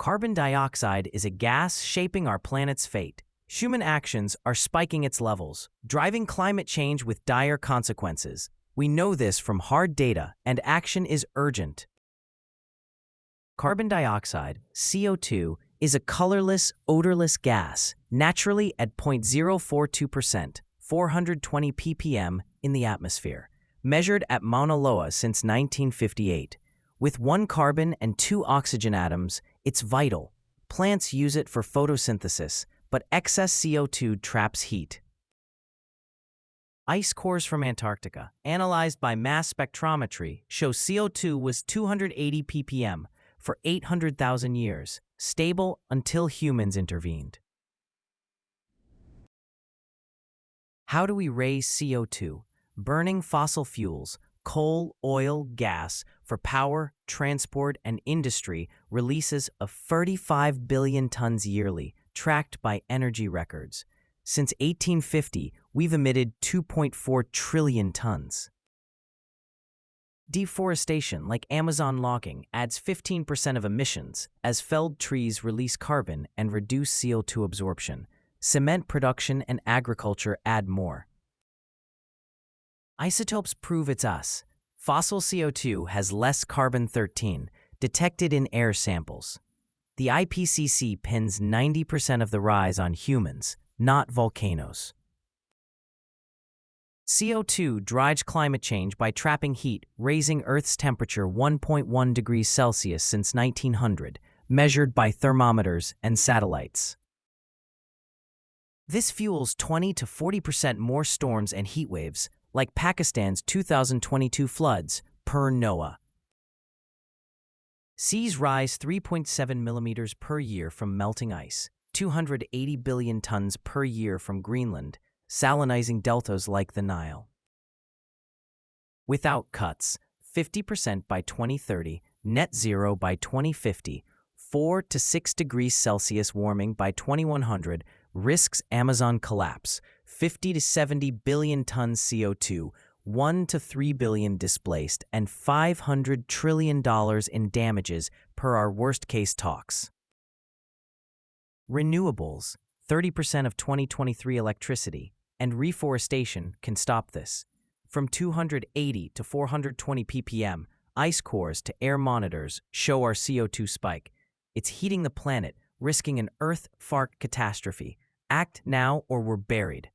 Carbon dioxide is a gas shaping our planet's fate. Human actions are spiking its levels, driving climate change with dire consequences. We know this from hard data, and action is urgent. Carbon dioxide, CO2, is a colorless, odorless gas, naturally at 0.042%, 420 ppm, in the atmosphere, measured at Mauna Loa since 1958. With 1 carbon and 2 oxygen atoms, it's vital. Plants use it for photosynthesis, but excess CO2 traps heat. Ice cores from Antarctica, analyzed by mass spectrometry, show CO2 was 280 ppm for 800,000 years, stable until humans intervened. How do we raise CO2? Burning fossil fuels, coal, oil, gas, for power, transport, and industry releases of 35 billion tons yearly, tracked by energy records. Since 1850, we've emitted 2.4 trillion tons. Deforestation, like Amazon logging, adds 15% of emissions, as felled trees release carbon and reduce CO2 absorption. Cement production and agriculture add more. Isotopes prove it's us. Fossil CO2 has less carbon-13, detected in air samples. The IPCC pins 90% of the rise on humans, not volcanoes. CO2 drives climate change by trapping heat, raising Earth's temperature 1.1 degrees Celsius since 1900, measured by thermometers and satellites. This fuels 20 to 40% more storms and heat waves, like Pakistan's 2022 floods, per NOAA. Seas rise 3.7 millimeters per year from melting ice, 280 billion tons per year from Greenland, salinizing deltas like the Nile. Without cuts, 50% by 2030, net zero by 2050, 4 to 6 degrees Celsius warming by 2100, risks Amazon collapse, 50 to 70 billion tons CO2, 1 to 3 billion displaced, and $500 trillion in damages per our worst-case talks. Renewables, 30% of 2023 electricity, and reforestation can stop this. From 280 to 420 ppm, ice cores to air monitors show our CO2 spike. It's heating the planet, risking an Earth fart catastrophe. Act now or we're buried.